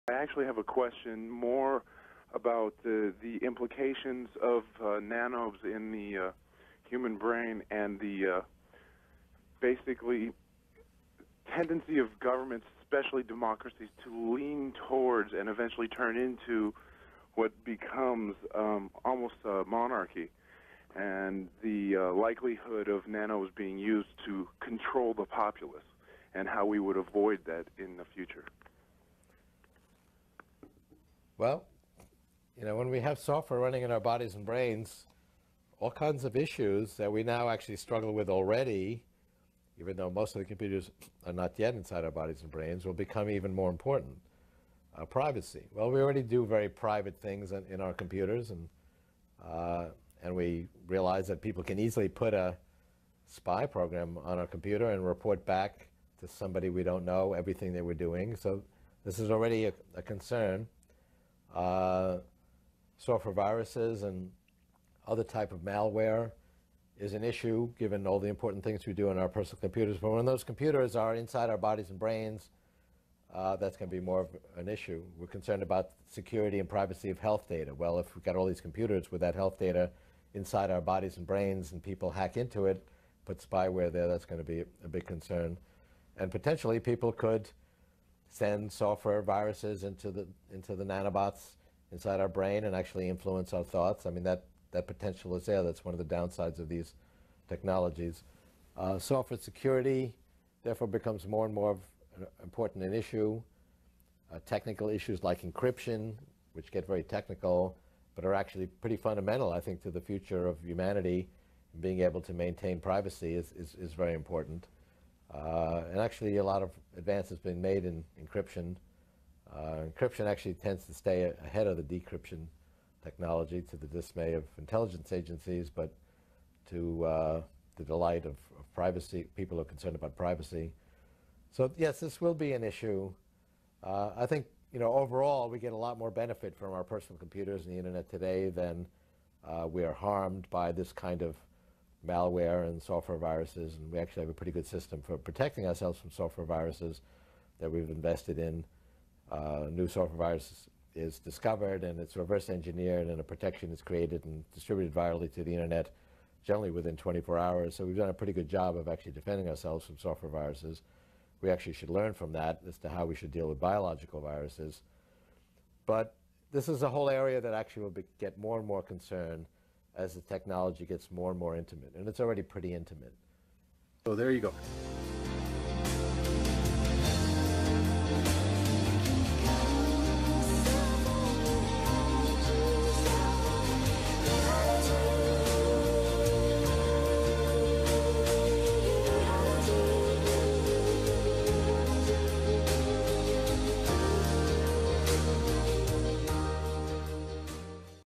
I actually have a question more about the implications of nanos in the human brain and the basically tendency of governments, especially democracies, to lean towards and eventually turn into what becomes almost a monarchy, and the likelihood of nanos being used to control the populace, and how we would avoid that in the future. Well, you know, when we have software running in our bodies and brains, all kinds of issues that we now actually struggle with already, even though most of the computers are not yet inside our bodies and brains, will become even more important. Privacy. Well, we already do very private things in our computers, and we realize that people can easily put a spy program on our computer and report back to somebody we don't know everything they were doing. So this is already a concern. Software viruses and other type of malware is an issue, given all the important things we do on our personal computers. But when those computers are inside our bodies and brains, that's going to be more of an issue. We're concerned about security and privacy of health data. Well, if we've got all these computers with that health data inside our bodies and brains and people hack into it, put spyware there, that's going to be a big concern. And potentially people could send software viruses into the nanobots inside our brain and actually influence our thoughts. I mean, that potential is there. That's one of the downsides of these technologies. Software security, therefore, becomes more and more important an issue. Technical issues like encryption, which get very technical, but are actually pretty fundamental, I think, to the future of humanity. Being able to maintain privacy is very important. And actually, a lot of advances being made in encryption. Encryption actually tends to stay ahead of the decryption technology, to the dismay of intelligence agencies, but to the delight of privacy, people who are concerned about privacy. So yes, this will be an issue. I think, you know, overall we get a lot more benefit from our personal computers and the internet today than we are harmed by this kind of malware and software viruses, and we actually have a pretty good system for protecting ourselves from software viruses that we've invested in. New software virus is discovered and it's reverse engineered, and a protection is created and distributed virally to the internet, generally within 24 hours. So we've done a pretty good job of actually defending ourselves from software viruses. We actually should learn from that as to how we should deal with biological viruses. But this is a whole area that actually will get more and more concerned as the technology gets more and more intimate, and it's already pretty intimate. So there you go.